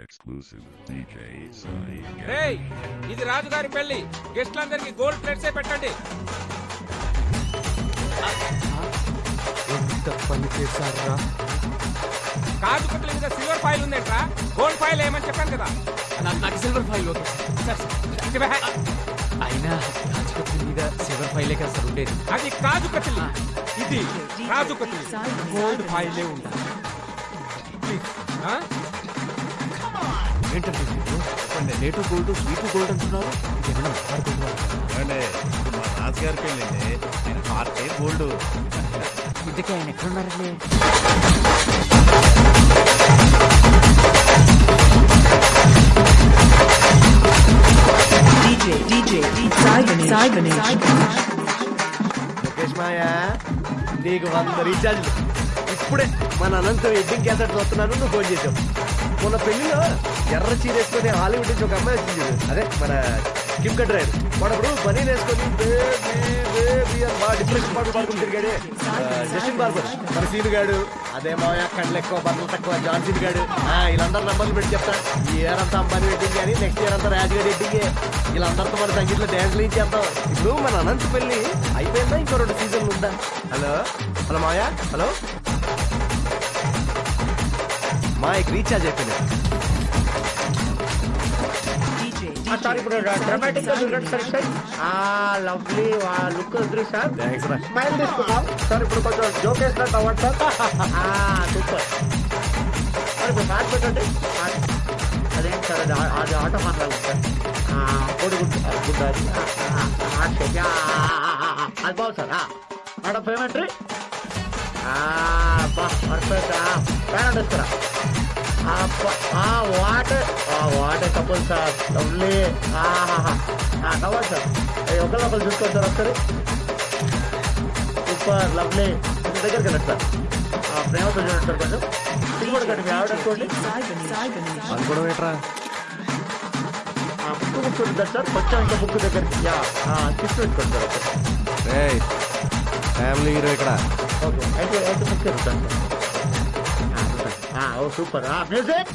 Exclusive DJ Sai. Hey, ఇది రాజుగారి పెళ్లి. గెస్ట్లందరికి గోల్డ్ ప్లేట్స్ పెట్టండి. ఎంత పని చేశారా? కాజు కట్ల మీద సిల్వర్ ఫాయిల్ ఉందేంట్రా? గోల్డ్ ఫాయిల్ ఏమని చెప్పాను కదా. నాకు సిల్వర్ ఫైల్ ఓకే సార్. అయినా కాజు కత్తి మీద సిల్వర్ ఫైలే కదా సార్ ఉండేది. అది కాజు కత్తిలి. ఇది కాజు కత్తిలి. గోల్డ్ ఫాయిలే ఉండాలి. ఏంటంటే లేటు గోల్డ్ స్వీట్ గోల్డ్ అంటున్నారు. ఇదేమన్నా మా రాజుగారికి వెళ్ళండి ఆయన హార్టే గోల్డ్. ఇంతకీ ఆయన ఎక్కడున్నారండి? ముఖేష్ మాయా నీకు 100 రీఛార్జ్లు ఇప్పుడే మన అనంతం ఎడ్డింగ్ క్యాసెట్ వస్తున్నాను. నువ్వు ఫోన్ చేసావు. మొన్న పెళ్లిలో ఎర్ర చీర వేసుకొని హాలీవుడ్ నుంచి ఒక అమ్మాయి వచ్చింది. అదే మన కిమ్ కట్రైర్ మనప్పుడు బనీ వేసుకొని బాగా డిప్రెషన్ పాటలు పాడుకుని తిరిగాడే జస్టిన్ బార్బర్. మన సీన్ గాడు అదేమో కళ్ళు ఎక్కువ బట్టలు తక్కువ జాన్సీన్ గాడు. వీళ్ళందరూ నంబర్లు పెట్టి చెప్తాను. ఈ ఇయర్ అంతా అంబానీ వెడ్డింగ్ కానీ నెక్స్ట్ ఇయర్ అంతా రాజుగారి వెడ్డింగే. వీళ్ళందరితో మన సంగీతంలో డ్యాన్స్లు ఏం చేద్దాం. ఇప్పుడు మన అనంత పెళ్లి అయిపోయిందా? ఇంకో 2 సీజన్లు ఉందా? హలో హలో మాయా. హలో మాయకి రీఛార్జ్ అయిపోయింది. సార్ ఇప్పుడు డ్రామాటిక్ గా చూడండి సార్. లవ్లీ లుక్ వద్దు సార్. థ్యాంక్స్ రా. స్మైల్ తీసుకున్నాం సార్. ఇప్పుడు కొంచెం జోక్ వేసినట్టు అవ్వండి సార్. Super sir. ఇప్పుడు మ్యాచ్ పెట్టండి. అదేంటి సార్ అది ఆటో మాట్లాడాలి సార్. కోడి గుడ్ అది బాగు sir. Madam payment perfect. Payment ఇస్తారా? What a couple sir. Lovely cover sir. ఒకళ్ళు చూసుకోండి సార్ ఒకసారి. Super lovely. దగ్గరికి వెళ్ళండి సార్. ప్రేమతో చూడండి సార్. కొంచెం దిగుబడి కట్టి మీ ఆవిడ అనుకోండి. అనుకోవడం ఏంట్రా? బుక్ కూర్చుంటారు సార్. కొంచెం ఇంకా బుక్ దగ్గరికి తీసుకుపెట్టుకోండి సార్. ఫ్యామిలీ హీరో ఇక్కడ. ఓకే అయితే బుక్ చేస్తాను సార్. Super music.